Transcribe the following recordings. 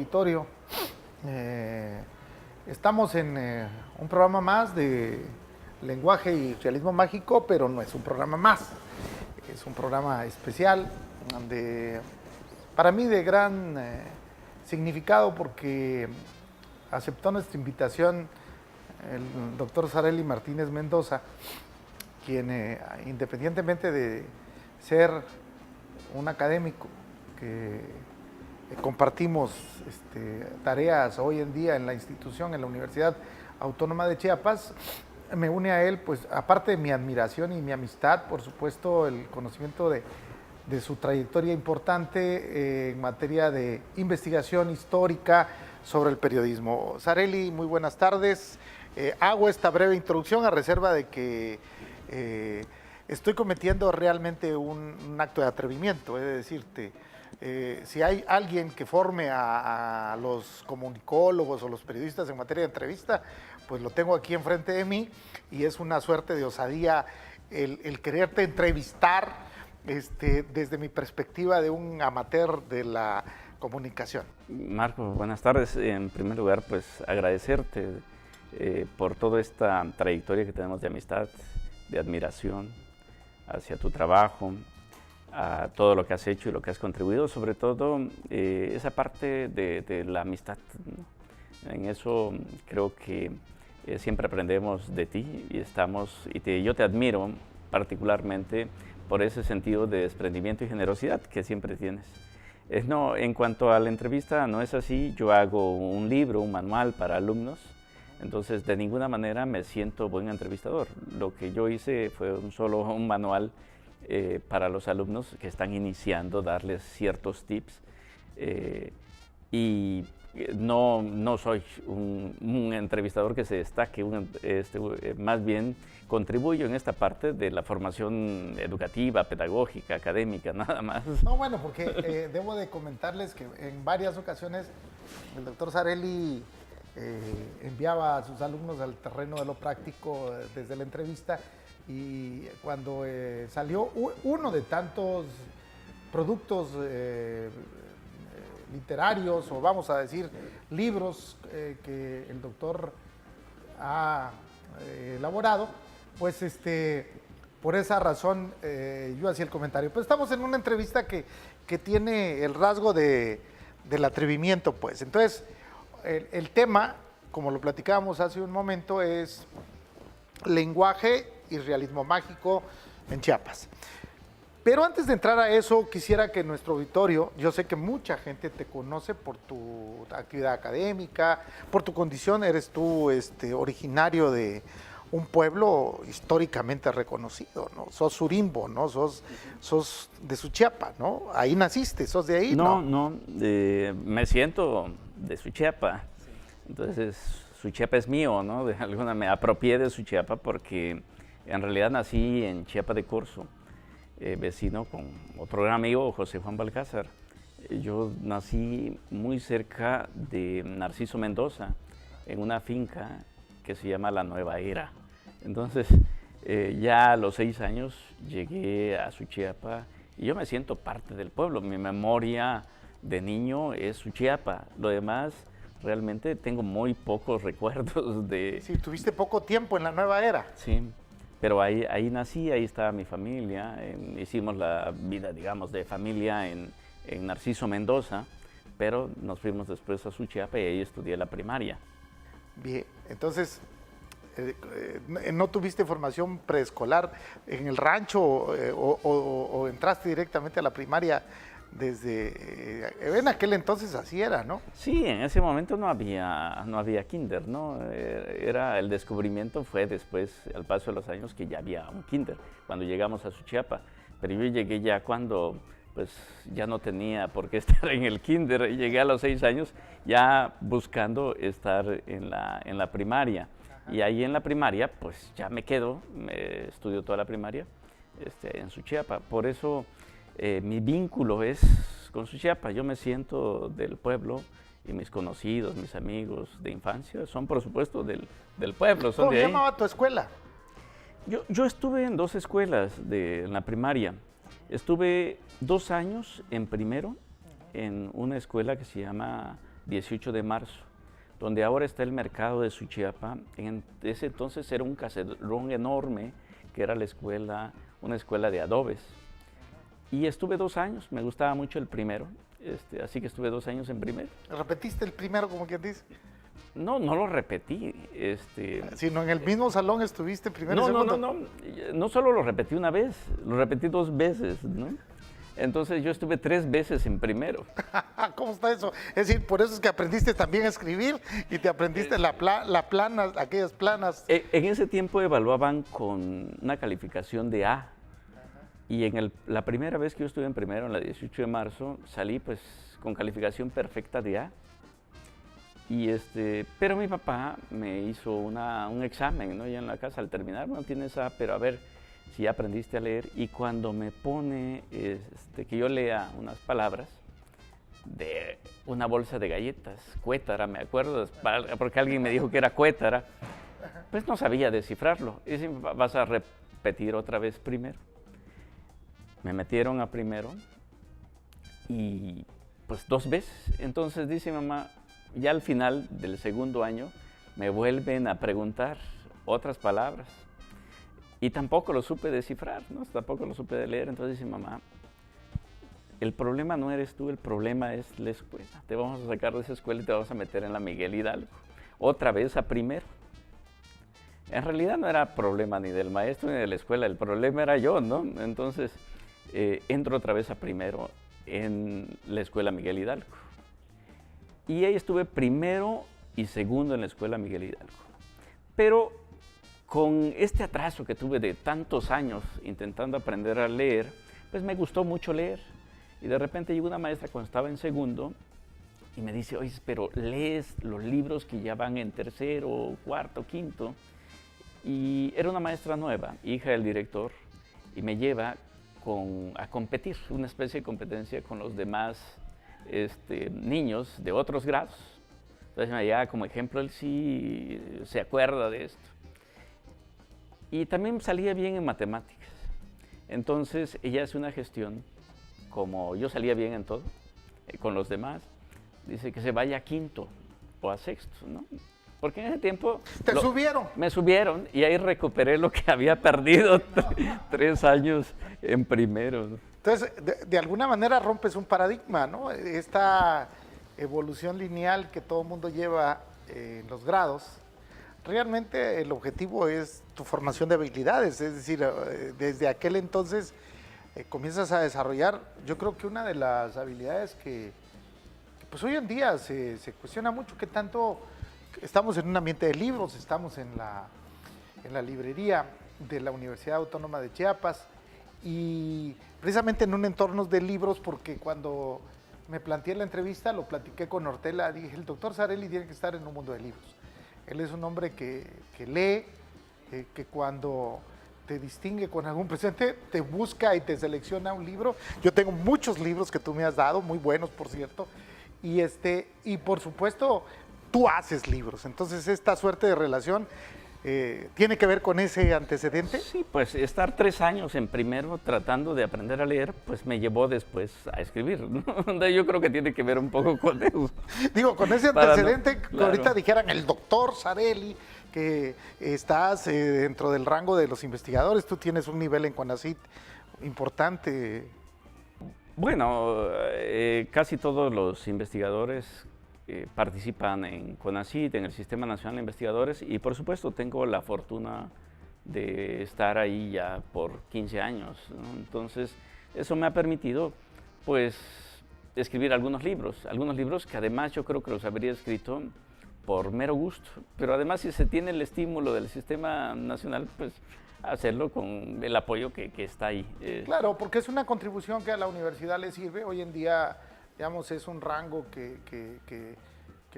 auditorio. Estamos en un programa más de lenguaje y realismo mágico, pero no es un programa más. Es un programa especial, para mí de gran significado, porque aceptó nuestra invitación el doctor Sarely Martínez Mendoza, quien independientemente de ser un académico que compartimos tareas hoy en día en la institución, en la Universidad Autónoma de Chiapas, me une a él, pues aparte de mi admiración y mi amistad, por supuesto, el conocimiento de su trayectoria importante en materia de investigación histórica sobre el periodismo. Sarely, muy buenas tardes. Hago esta breve introducción a reserva de que estoy cometiendo realmente un acto de atrevimiento, es decirte, si hay alguien que forme a los comunicólogos o los periodistas en materia de entrevista, pues lo tengo aquí enfrente de mí, y es una suerte de osadía el quererte entrevistar desde mi perspectiva de un amateur de la comunicación. Marco, buenas tardes. En primer lugar, pues agradecerte por toda esta trayectoria que tenemos de amistad, de admiración hacia tu trabajo, a todo lo que has hecho y lo que has contribuido, sobre todo esa parte de la amistad, ¿no? En eso creo que siempre aprendemos de ti y yo te admiro particularmente por ese sentido de desprendimiento y generosidad que siempre tienes. No, en cuanto a la entrevista, no es así. Yo hago un libro, un manual para alumnos, entonces de ninguna manera me siento buen entrevistador. Lo que yo hice fue solo un manual para los alumnos que están iniciando, darles ciertos tips, y no soy un entrevistador que se destaque, más bien contribuyo en esta parte de la formación educativa, pedagógica, académica, nada más. No, bueno, porque debo de comentarles que en varias ocasiones el doctor Sarely enviaba a sus alumnos al terreno de lo práctico desde la entrevista, y cuando salió uno de tantos productos literarios, o vamos a decir libros que el doctor ha elaborado, pues por esa razón yo hacía el comentario. Pero estamos en una entrevista que tiene el rasgo del atrevimiento, pues. Entonces, el tema, como lo platicábamos hace un momento, es lenguaje y realismo mágico en Chiapas. Pero antes de entrar a eso, quisiera que nuestro auditorio, yo sé que mucha gente te conoce por tu actividad académica, por tu condición, eres tú originario de un pueblo históricamente reconocido, ¿no? Sos surimbo, ¿no? Sos de Suchiapa, ¿no? Ahí naciste, sos de ahí, ¿no? No, me siento de Suchiapa. Sí. Entonces, Suchiapa es mío, ¿no? De alguna me apropié de Suchiapa porque en realidad nací en Chiapa de Corzo, vecino con otro gran amigo, José Juan Balcázar. Yo nací muy cerca de Narciso Mendoza, en una finca que se llama La Nueva Era. Entonces, ya a los 6 años llegué a Suchiapa y yo me siento parte del pueblo. Mi memoria de niño es Suchiapa. Lo demás, realmente tengo muy pocos recuerdos de... Sí, tuviste poco tiempo en La Nueva Era. Sí, pero ahí nací, ahí estaba mi familia. Hicimos la vida, digamos, de familia en Narciso Mendoza, pero nos fuimos después a Suchiapa y ahí estudié la primaria. Bien, entonces, ¿no tuviste formación preescolar en el rancho o entraste directamente a la primaria desde... en aquel entonces así era, ¿no? Sí, en ese momento no había kinder, ¿no? El descubrimiento fue después, al paso de los años, que ya había un kinder, cuando llegamos a Suchiapa. Pero yo llegué ya cuando pues ya no tenía por qué estar en el kinder. Llegué a los 6 años ya buscando estar en la primaria. Ajá. Y ahí en la primaria, pues ya me quedo, estudio toda la primaria en Suchiapa. Por eso mi vínculo es con Suchiapa. Yo me siento del pueblo y mis conocidos, mis amigos de infancia son, por supuesto, del pueblo. ¿Cómo se llamaba tu escuela? Yo estuve en 2 escuelas en la primaria. Estuve 2 años en primero en una escuela que se llama 18 de marzo, donde ahora está el mercado de Suchiapa. En ese entonces era un caserón enorme, que era la escuela, una escuela de adobes. Y estuve 2 años, me gustaba mucho el primero, así que estuve 2 años en primero. ¿Repetiste el primero, como quien dice? No, no lo repetí. Sino en el mismo salón estuviste primero y No, segundo. no solo lo repetí una vez, lo repetí 2 veces, ¿no? Entonces yo estuve 3 veces en primero. ¿Cómo está eso? Es decir, por eso es que aprendiste también a escribir y te aprendiste aquellas planas. En ese tiempo evaluaban con una calificación de A. Y la primera vez que yo estuve en primero, en la 18 de marzo, salí pues con calificación perfecta de A. Pero mi papá me hizo un examen, ¿no? Ya en la casa al terminar, bueno, tienes A, pero a ver si ya aprendiste a leer. Y cuando me pone que yo lea unas palabras de una bolsa de galletas, cuétara, me acuerdo, porque alguien me dijo que era cuétara, pues no sabía descifrarlo. Y dice, vas a repetir otra vez primero. Me metieron a primero y pues 2 veces. Entonces dice mamá, ya al final del segundo año me vuelven a preguntar otras palabras y tampoco lo supe descifrar, ¿no? Tampoco lo supe leer. Entonces dice mamá, el problema no eres tú, el problema es la escuela. Te vamos a sacar de esa escuela y te vamos a meter en la Miguel Hidalgo. Otra vez a primero. En realidad no era problema ni del maestro ni de la escuela, el problema era yo, ¿no? Entonces entro otra vez a primero en la escuela Miguel Hidalgo. Y ahí estuve primero y segundo en la escuela Miguel Hidalgo. Pero con este atraso que tuve de tantos años intentando aprender a leer, pues me gustó mucho leer. Y de repente llegó una maestra cuando estaba en segundo y me dice, oye, pero lees los libros que ya van en tercero, cuarto, quinto. Y era una maestra nueva, hija del director, y me lleva a competir, una especie de competencia con los demás niños de otros grados. Entonces me lleva como ejemplo, él sí se acuerda de esto. Y también salía bien en matemáticas. Entonces ella hace una gestión, como yo salía bien en todo, con los demás, dice que se vaya a quinto o a sexto, ¿no? Porque en ese tiempo... subieron. Me subieron y ahí recuperé lo que había perdido 3 años en primero, ¿no? Entonces, de alguna manera rompes un paradigma, ¿no? Esta evolución lineal que todo el mundo lleva en los grados, realmente el objetivo es tu formación de habilidades, es decir, desde aquel entonces comienzas a desarrollar, yo creo que una de las habilidades que pues hoy en día se cuestiona mucho, que tanto estamos en un ambiente de libros, estamos en la librería de la Universidad Autónoma de Chiapas y precisamente en un entorno de libros, porque cuando me planteé la entrevista, lo platiqué con Ortela, dije, el doctor Sarelli tiene que estar en un mundo de libros. Él es un hombre que lee, que cuando te distingue con algún presente, te busca y te selecciona un libro. Yo tengo muchos libros que tú me has dado, muy buenos, por cierto, y por supuesto, tú haces libros. Entonces, esta suerte de relación ¿tiene que ver con ese antecedente? Sí, pues estar 3 años en primero tratando de aprender a leer, pues me llevó después a escribir, ¿no? Yo creo que tiene que ver un poco con eso. Digo, con ese antecedente, no, que claro. ahorita dijeran el doctor Sarelli, que estás dentro del rango de los investigadores, tú tienes un nivel en CONACYT importante. Bueno, casi todos los investigadores participan en CONACYT, en el Sistema Nacional de Investigadores, y por supuesto tengo la fortuna de estar ahí ya por 15 años, ¿no? Entonces eso me ha permitido pues escribir algunos libros que además yo creo que los habría escrito por mero gusto, pero además si se tiene el estímulo del Sistema Nacional, pues hacerlo con el apoyo que está ahí. Claro, porque es una contribución que a la universidad le sirve. Hoy en día, digamos, es un rango que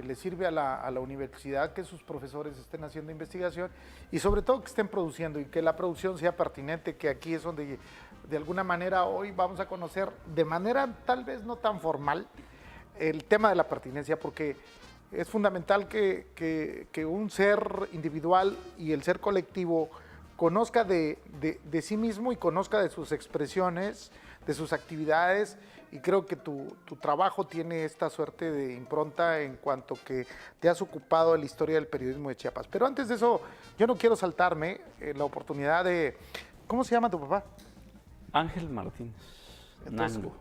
le sirve a la universidad que sus profesores estén haciendo investigación y sobre todo que estén produciendo y que la producción sea pertinente, que aquí es donde de alguna manera hoy vamos a conocer de manera tal vez no tan formal el tema de la pertinencia, porque es fundamental que un ser individual y el ser colectivo conozca de sí mismo y conozca de sus expresiones, de sus actividades, y creo que tu trabajo tiene esta suerte de impronta en cuanto que te has ocupado de la historia del periodismo de Chiapas. Pero antes de eso, yo no quiero saltarme la oportunidad de... ¿Cómo se llama tu papá? Ángel Martínez. Entonces, Nango.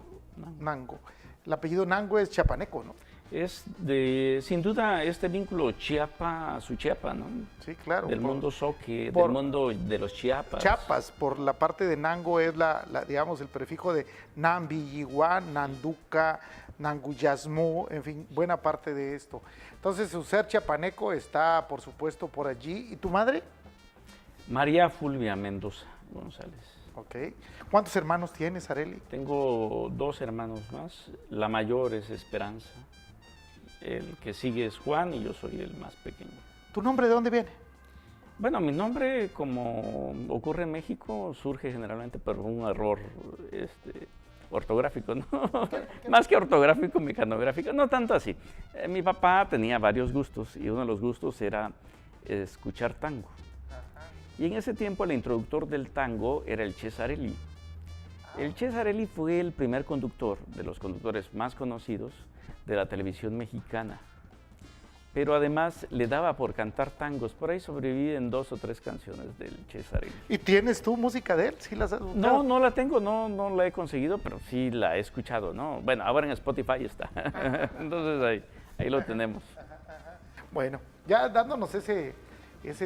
Nango. El apellido Nango es chiapaneco, ¿no? Es sin duda, este vínculo Chiapa, su Chiapa, ¿no? Sí, claro. Del mundo soque, por- del mundo de los Chiapas. Chiapas, por la parte de Nango es digamos, el prefijo de Nambi, Yiguan, Nanduca, Nanguyasmu, en fin, buena parte de esto. Entonces, su ser chiapaneco está, por supuesto, por allí. ¿Y tu madre? María Fulvia Mendoza González. Ok. ¿Cuántos hermanos tienes, Areli? Tengo 2 hermanos más. La mayor es Esperanza. El que sigue es Juan y yo soy el más pequeño. ¿Tu nombre de dónde viene? Bueno, mi nombre, como ocurre en México, surge generalmente por un error ortográfico, ¿no? Más que ortográfico, mecanográfico, no tanto así. Mi papá tenía varios gustos y uno de los gustos era escuchar tango. Y en ese tiempo el introductor del tango era el Che Sarelli. El Che Sarelli fue el primer conductor, de los conductores más conocidos de la televisión mexicana. Pero además le daba por cantar tangos. Por ahí sobreviven 2 o 3 canciones del Che Sarelli. ¿Y tienes tú música de él? ¿Sí las has buscado? No, no la tengo, no la he conseguido, pero sí la he escuchado, ¿no? Bueno, ahora en Spotify está. Entonces ahí lo tenemos. Bueno, ya dándonos ese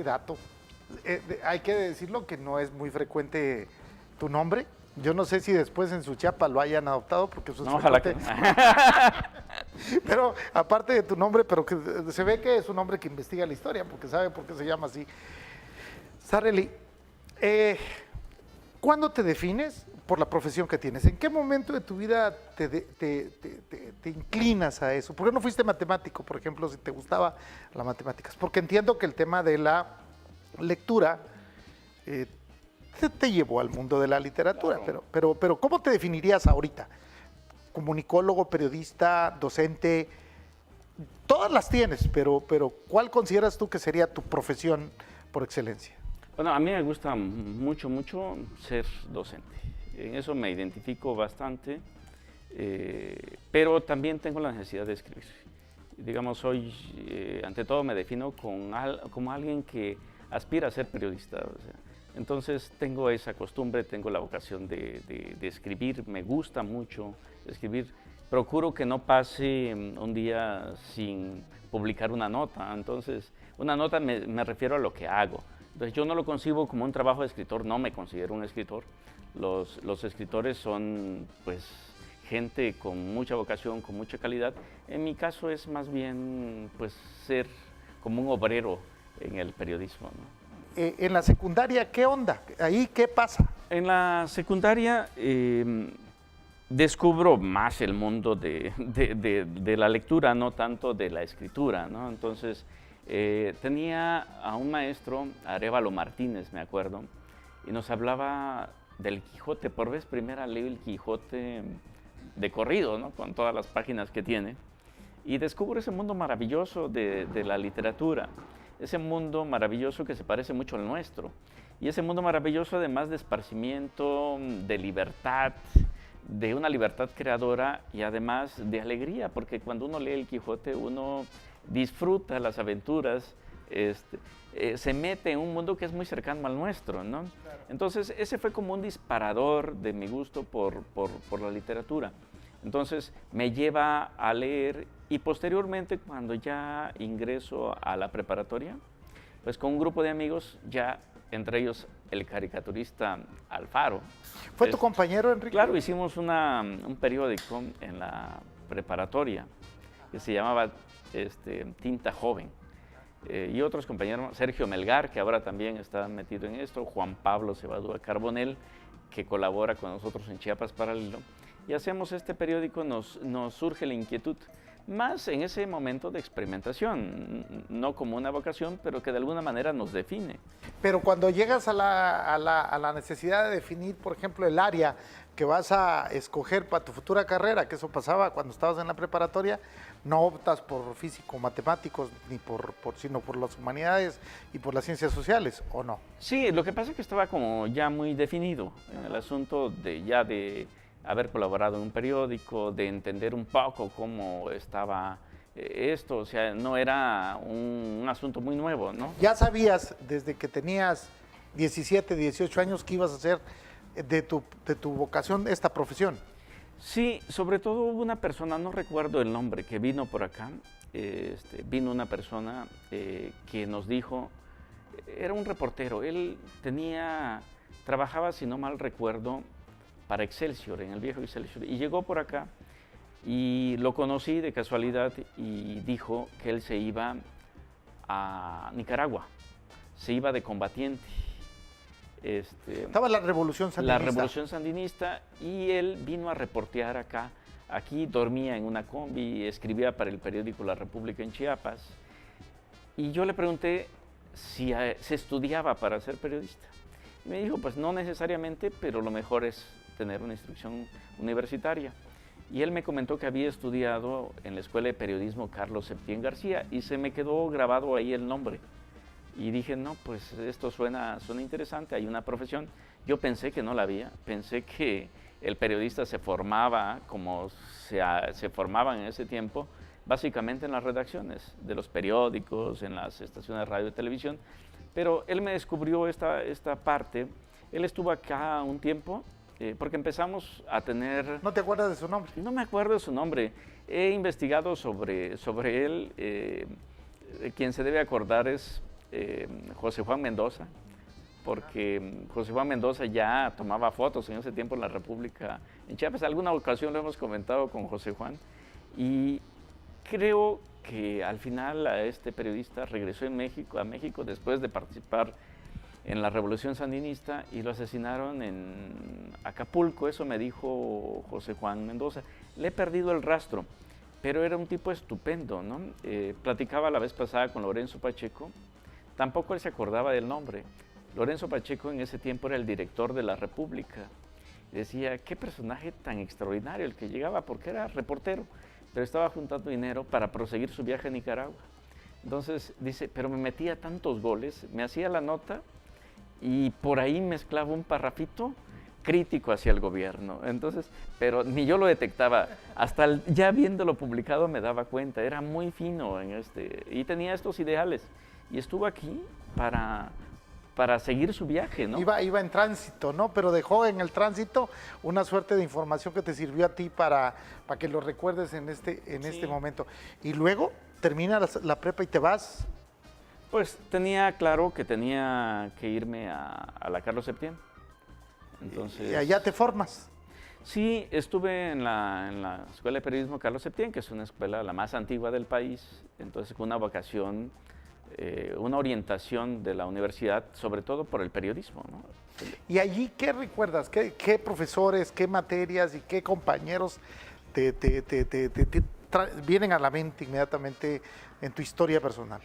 dato, hay que decirlo que no es muy frecuente tu nombre. Yo no sé si después en su Chiapa lo hayan adoptado porque eso es No, ojalá que frecuente. Pero aparte de tu nombre, pero que se ve que es un hombre que investiga la historia porque sabe por qué se llama así. Sareli, ¿cuándo te defines por la profesión que tienes? ¿En qué momento de tu vida te inclinas a eso? ¿Por qué no fuiste matemático, por ejemplo, si te gustaba las matemáticas? Porque entiendo que el tema de la lectura te llevó al mundo de la literatura, Claro. pero ¿cómo te definirías ahorita? Comunicólogo, periodista, docente, todas las tienes, pero ¿cuál consideras tú que sería tu profesión por excelencia? Bueno, a mí me gusta mucho ser docente. En eso me identifico bastante, pero también tengo la necesidad de escribir. Digamos, ante todo me defino como alguien que aspira a ser periodista. O sea, entonces tengo esa costumbre, tengo la vocación de escribir, me gusta mucho escribir. Procuro que no pase un día sin publicar una nota. Entonces, una nota me refiero a lo que hago. Entonces, yo no lo concibo como un trabajo de escritor, no me considero un escritor. Los escritores son, pues, gente con mucha vocación, con mucha calidad. En mi caso es más bien, pues, ser como un obrero en el periodismo, ¿no? En la secundaria, ¿qué onda? ¿Ahí qué pasa? En la secundaria descubro más el mundo de la lectura, no tanto de la escritura, ¿no? Entonces, tenía a un maestro, Arévalo Martínez, me acuerdo, y nos hablaba del Quijote. Por vez primera leo el Quijote de corrido, ¿no? Con todas las páginas que tiene, y descubro ese mundo maravilloso de la literatura, ese mundo maravilloso que se parece mucho al nuestro, y ese mundo maravilloso además de esparcimiento, de libertad, de una libertad creadora y además de alegría, porque cuando uno lee el Quijote uno disfruta las aventuras, se mete en un mundo que es muy cercano al nuestro, ¿no? Claro. Entonces ese fue como un disparador de mi gusto por la literatura. Entonces me lleva a leer, y posteriormente cuando ya ingreso a la preparatoria, pues con un grupo de amigos, ya entre ellos el caricaturista Alfaro. ¿Fue tu compañero, Enrique? Claro, hicimos un periódico en la preparatoria que se llamaba Tinta Joven. Y otros compañeros, Sergio Melgar, que ahora también está metido en esto, Juan Pablo Cebadúa Carbonell, que colabora con nosotros en Chiapas Paralelo, y hacemos este periódico, nos surge la inquietud, más en ese momento de experimentación, no como una vocación, pero que de alguna manera nos define. Pero cuando llegas a la necesidad de definir, por ejemplo, el área que vas a escoger para tu futura carrera, que eso pasaba cuando estabas en la preparatoria, no optas por físico, matemáticos, ni sino por las humanidades y por las ciencias sociales, ¿o no? Sí, lo que pasa es que estaba como ya muy definido en el asunto de haber colaborado en un periódico, de entender un poco cómo estaba esto, o sea, no era un asunto muy nuevo, ¿no? ¿Ya sabías desde que tenías 17, 18 años que ibas a hacer de tu vocación esta profesión? Sí, sobre todo hubo una persona, no recuerdo el nombre, que vino por acá, vino una persona que nos dijo, era un reportero, él trabajaba, si no mal recuerdo, para Excelsior, en el viejo Excelsior, y llegó por acá y lo conocí de casualidad y dijo que él se iba a Nicaragua, se iba de combatiente. Estaba la Revolución Sandinista. La Revolución Sandinista, y él vino a reportear acá. Aquí dormía en una combi, escribía para el periódico La República en Chiapas. Y yo le pregunté si se estudiaba para ser periodista. Y me dijo, pues no necesariamente, pero lo mejor es tener una instrucción universitaria. Y él me comentó que había estudiado en la Escuela de Periodismo Carlos Septién García, y se me quedó grabado ahí el nombre. Y dije, no, pues esto suena interesante, hay una profesión. Yo pensé que no la había, pensé que el periodista se formaba como se formaban en ese tiempo, básicamente en las redacciones de los periódicos, en las estaciones de radio y televisión. Pero él me descubrió esta parte. Él estuvo acá un tiempo, porque empezamos a tener... ¿No te acuerdas de su nombre? No me acuerdo de su nombre. He investigado sobre él. Quien se debe acordar es José Juan Mendoza, porque José Juan Mendoza ya tomaba fotos en ese tiempo en la República en Chiapas. Alguna ocasión lo hemos comentado con José Juan, y creo que al final a este periodista regresó a México después de participar en la Revolución Sandinista, y lo asesinaron en Acapulco. Eso me dijo José Juan Mendoza. Le he perdido el rastro, pero era un tipo estupendo, ¿no? Platicaba la vez pasada con Lorenzo Pacheco, tampoco él se acordaba del nombre. Lorenzo Pacheco en ese tiempo era el director de La República. Decía, qué personaje tan extraordinario el que llegaba, porque era reportero, pero estaba juntando dinero para proseguir su viaje a Nicaragua. Entonces dice, pero me metía tantos goles, me hacía la nota y por ahí mezclaba un parrafito crítico hacia el gobierno. Entonces, pero ni yo lo detectaba. Hasta ya viéndolo publicado me daba cuenta, era muy fino y tenía estos ideales. Y estuvo aquí para seguir su viaje, ¿no? Iba en tránsito, ¿no? Pero dejó en el tránsito una suerte de información que te sirvió a ti para que lo recuerdes en este momento. Y luego termina la prepa y te vas. Pues tenía claro que tenía que irme a la Carlos Septién. Entonces, y allá te formas. Sí, estuve en la Escuela de Periodismo Carlos Septién, que es una escuela la más antigua del país. Entonces, con una vocación, una orientación de la universidad, sobre todo por el periodismo, ¿no? ¿Y allí qué recuerdas? ¿Qué profesores, qué materias y qué compañeros vienen a la mente inmediatamente en tu historia personal?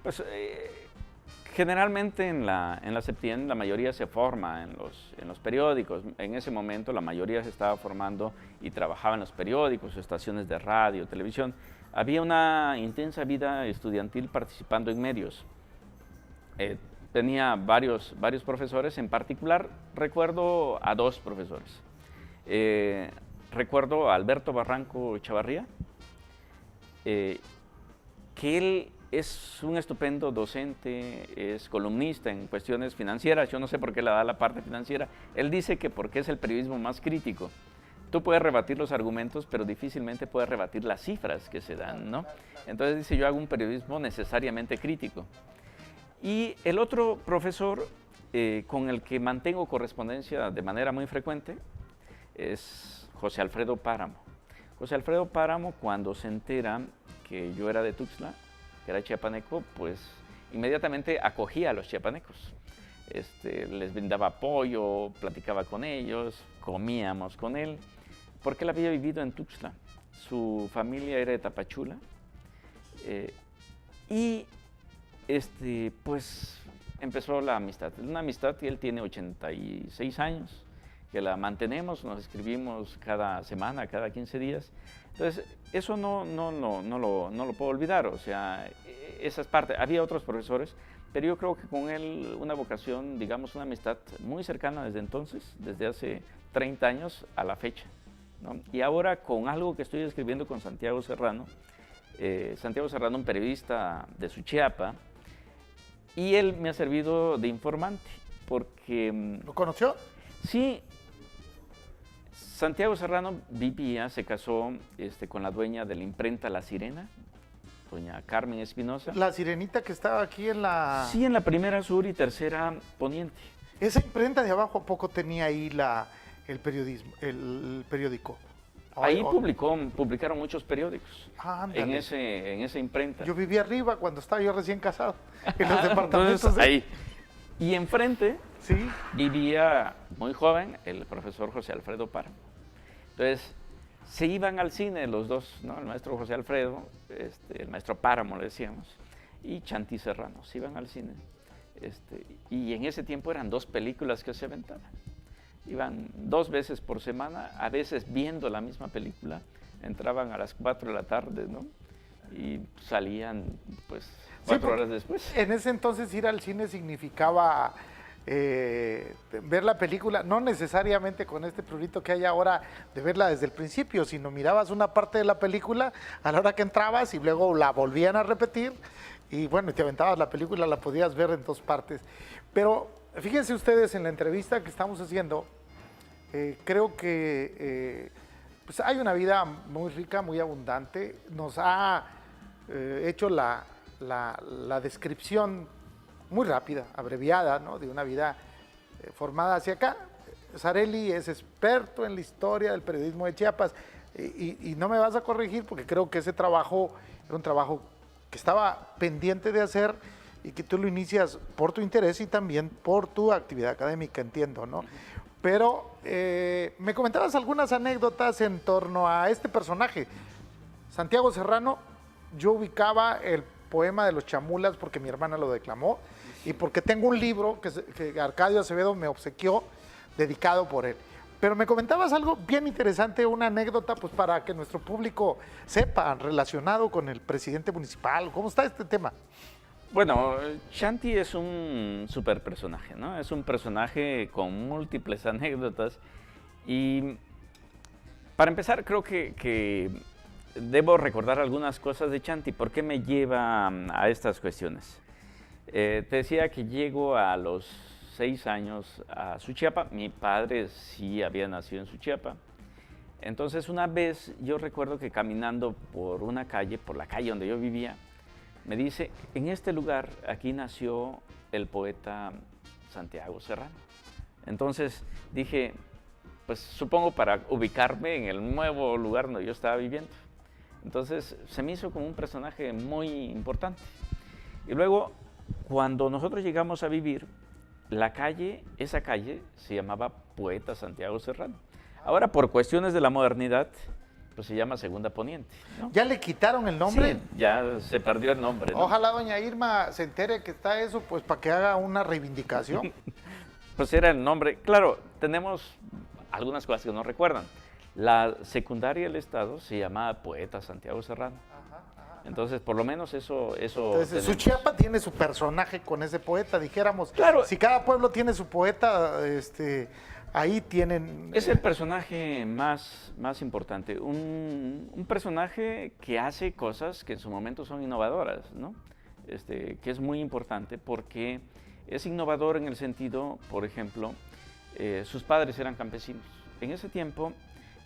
Pues generalmente en la Septién la mayoría se forma en los periódicos. En ese momento la mayoría se estaba formando y trabajaba en los periódicos, estaciones de radio, televisión. Había una intensa vida estudiantil participando en medios. Tenía varios profesores, en particular recuerdo a dos profesores. Recuerdo a Alberto Barranco Chavarría, que él es un estupendo docente, es columnista en cuestiones financieras. Yo no sé por qué le da la parte financiera. Él dice que porque es el periodismo más crítico. Tú puedes rebatir los argumentos, pero difícilmente puedes rebatir las cifras que se dan, ¿no? Entonces dice, yo hago un periodismo necesariamente crítico. Y el otro profesor con el que mantengo correspondencia de manera muy frecuente es José Alfredo Páramo. José Alfredo Páramo, cuando se entera que yo era de Tuxtla, que era chiapaneco, pues inmediatamente acogía a los chiapanecos. Les brindaba apoyo, platicaba con ellos, comíamos con él, porque él había vivido en Tuxtla. Su familia era de Tapachula. Pues empezó la amistad. Una amistad que él tiene 86 años, que la mantenemos, nos escribimos cada semana, cada 15 días. Entonces, eso no lo puedo olvidar. O sea, esas partes. Había otros profesores, pero yo creo que con él una vocación, digamos, una amistad muy cercana desde entonces, desde hace 30 años a la fecha, ¿no? Y ahora con algo que estoy escribiendo con Santiago Serrano, un periodista de Suchiapa, y él me ha servido de informante, porque... ¿Lo conoció? Sí, Santiago Serrano vivía, se casó con la dueña de la imprenta La Sirena, doña Carmen Espinosa. La Sirenita que estaba aquí en la... Sí, en la primera sur y tercera poniente. Esa imprenta de abajo, ¿a poco tenía ahí el periódico? Ahí publicaron muchos periódicos en esa imprenta. Yo vivía arriba cuando estaba yo recién casado, en los departamentos. Entonces, ahí. Y enfrente ¿sí? vivía muy joven el profesor José Alfredo Páramo. Entonces, se iban al cine los dos, ¿no? El maestro José Alfredo, el maestro Páramo le decíamos, y Chanti Serrano, se iban al cine. Y en ese tiempo eran 2 películas que se aventaban. Iban 2 veces por semana, a veces viendo la misma película, entraban a las 4 de la tarde, ¿no? Y salían, pues, 4 horas después. En ese entonces ir al cine significaba ver la película, no necesariamente con este prurito que hay ahora de verla desde el principio, sino mirabas una parte de la película a la hora que entrabas y luego la volvían a repetir y bueno, te aventabas la película, la podías ver en 2 partes. Pero fíjense ustedes en la entrevista que estamos haciendo, creo que pues hay una vida muy rica, muy abundante. Nos ha hecho la descripción muy rápida, abreviada, ¿no? De una vida formada hacia acá. Sarely es experto en la historia del periodismo de Chiapas y no me vas a corregir porque creo que ese trabajo era un trabajo que estaba pendiente de hacer y que tú lo inicias por tu interés y también por tu actividad académica, entiendo, ¿no? Pero me comentabas algunas anécdotas en torno a este personaje. Santiago Serrano, yo ubicaba el poema de los Chamulas porque mi hermana lo declamó y porque tengo un libro que Arcadio Acevedo me obsequió dedicado por él. Pero me comentabas algo bien interesante, una anécdota pues para que nuestro público sepa relacionado con el presidente municipal. ¿Cómo está este tema? Bueno, Chanti es un super personaje, ¿no? Es un personaje con múltiples anécdotas y para empezar creo que debo recordar algunas cosas de Chanti. ¿Por qué me lleva a estas cuestiones? Te decía que llego a los 6 años a Suchiapa. Mi padre sí había nacido en Suchiapa. Entonces una vez yo recuerdo que caminando por una calle, por la calle donde yo vivía, me dice, en este lugar, aquí nació el poeta Santiago Serrano. Entonces dije, pues supongo para ubicarme en el nuevo lugar donde yo estaba viviendo. Entonces se me hizo como un personaje muy importante. Y luego, cuando nosotros llegamos a vivir, esa calle se llamaba Poeta Santiago Serrano. Ahora, por cuestiones de la modernidad, pues se llama Segunda Poniente, ¿no? ¿Ya le quitaron el nombre? Sí, ya se perdió el nombre, ¿no? Ojalá doña Irma se entere que está eso, pues para que haga una reivindicación. Pues era el nombre. Claro, tenemos algunas cosas que no recuerdan. La secundaria del Estado se llamaba Poeta Santiago Serrano. Entonces, por lo menos eso Entonces, Suchiapa tiene su personaje con ese poeta, dijéramos. Claro. Si cada pueblo tiene su poeta, ahí tienen... Es el personaje más importante, un personaje que hace cosas que en su momento son innovadoras, ¿no? Que es muy importante porque es innovador en el sentido, por ejemplo, sus padres eran campesinos. En ese tiempo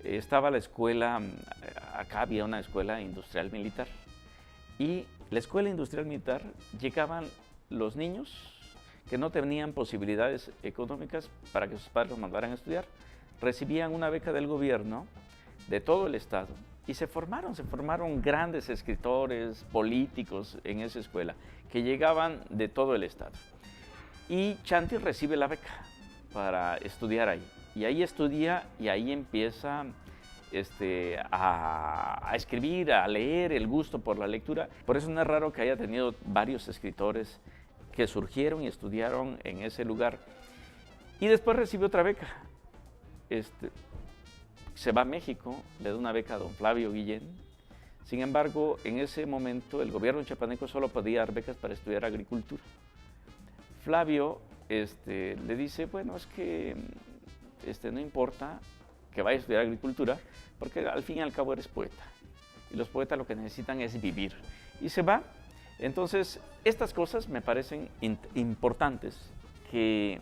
estaba la escuela, acá había una escuela industrial militar, y la escuela industrial militar llegaban los niños que no tenían posibilidades económicas para que sus padres los mandaran a estudiar, recibían una beca del gobierno de todo el estado y se formaron grandes escritores, políticos en esa escuela que llegaban de todo el estado. Y Chanti recibe la beca para estudiar ahí. Y ahí estudia y ahí empieza a escribir, a leer, el gusto por la lectura. Por eso no es raro que haya tenido varios escritores que surgieron y estudiaron en ese lugar. Y después recibe otra beca. Se va a México, le da una beca a don Flavio Guillén, Sin embargo, en ese momento el gobierno chiapaneco solo podía dar becas para estudiar agricultura. Flavio le dice, bueno, es que no importa que vaya a estudiar agricultura, porque al fin y al cabo eres poeta. Y los poetas lo que necesitan es vivir. Y se va. Entonces, estas cosas me parecen importantes, que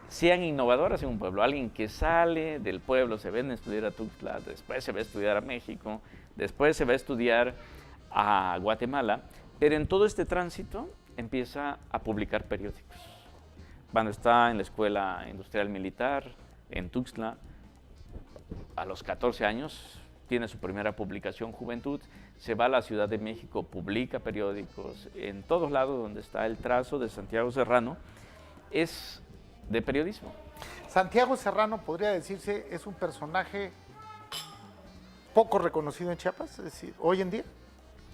sean innovadoras en un pueblo. Alguien que sale del pueblo, se viene a estudiar a Tuxtla, después se va a estudiar a México, después se va a estudiar a Guatemala, pero en todo este tránsito empieza a publicar periódicos. Cuando está en la Escuela Industrial Militar, en Tuxtla, a los 14 años, tiene su primera publicación Juventud, se va a la Ciudad de México, publica periódicos, en todos lados donde está el trazo de Santiago Serrano, es de periodismo. Santiago Serrano, podría decirse, es un personaje poco reconocido en Chiapas, es decir, hoy en día.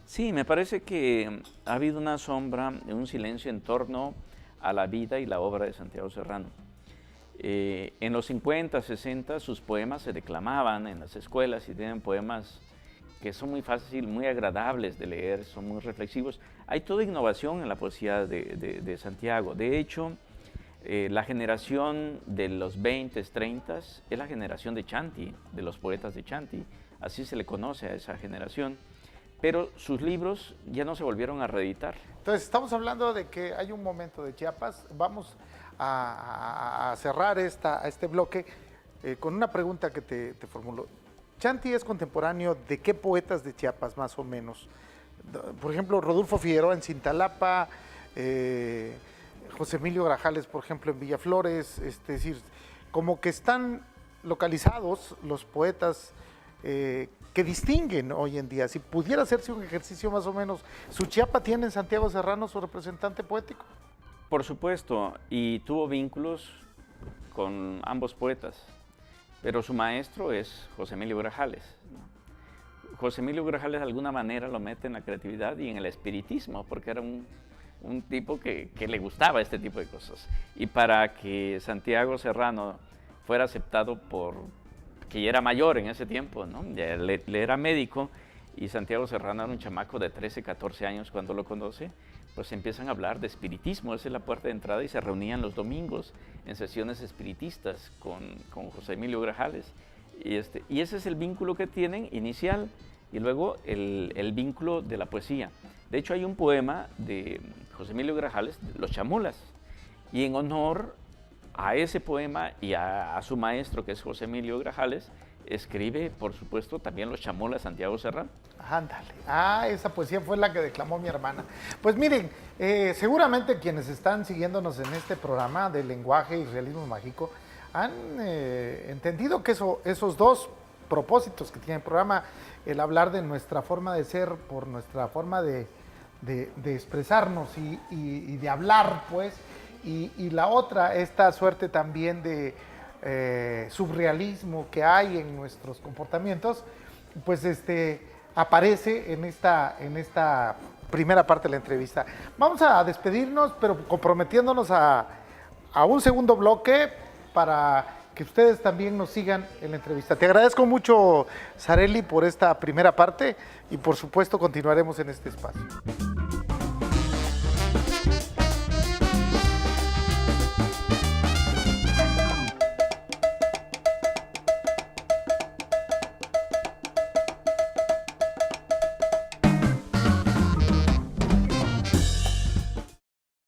Sí, me parece que ha habido una sombra, un silencio en torno a la vida y la obra de Santiago Serrano. En los 50, 60, sus poemas se declamaban en las escuelas y tienen poemas que son muy fáciles, muy agradables de leer, son muy reflexivos. Hay toda innovación en la poesía de Santiago. De hecho, la generación de los 20, 30 es la generación de Chanti, de los poetas de Chanti. Así se le conoce a esa generación. Pero sus libros ya no se volvieron a reeditar. Entonces, estamos hablando de que hay un momento de Chiapas. Vamos a cerrar este bloque con una pregunta que te formulo. Chanti es contemporáneo de qué poetas de Chiapas, más o menos. Por ejemplo, Rodolfo Figueroa en Cintalapa, José Emilio Grajales, por ejemplo, en Villaflores. Es decir, como que están localizados los poetas que distinguen hoy en día. Si pudiera hacerse un ejercicio más o menos, ¿su Chiapa tiene en Santiago Serrano su representante poético? Por supuesto, y tuvo vínculos con ambos poetas, pero su maestro es José Emilio Grajales. José Emilio Grajales de alguna manera lo mete en la creatividad y en el espiritismo, porque era un tipo que le gustaba este tipo de cosas. Y para que Santiago Serrano fuera aceptado que ya era mayor en ese tiempo, ¿no? Ya le era médico, y Santiago Serrano era un chamaco de 13, 14 años cuando lo conoce, pues empiezan a hablar de espiritismo, esa es la puerta de entrada, y se reunían los domingos en sesiones espiritistas con José Emilio Grajales, y ese es el vínculo que tienen inicial, y luego el vínculo de la poesía. De hecho, hay un poema de José Emilio Grajales, Los Chamulas, y en honor a ese poema y a su maestro, que es José Emilio Grajales, escribe, por supuesto, también Los Chamulas Santiago Serrano. Ándale, esa poesía fue la que declamó mi hermana. Pues miren, seguramente quienes están siguiéndonos en este programa de lenguaje y realismo mágico han entendido que esos dos propósitos que tiene el programa, el hablar de nuestra forma de ser por nuestra forma de expresarnos y de hablar, pues, y la otra, esta suerte también de surrealismo que hay en nuestros comportamientos, pues aparece en esta primera parte de la entrevista. Vamos a despedirnos, pero comprometiéndonos a un segundo bloque para que ustedes también nos sigan en la entrevista. Te agradezco mucho, Sareli, por esta primera parte y por supuesto continuaremos en este espacio.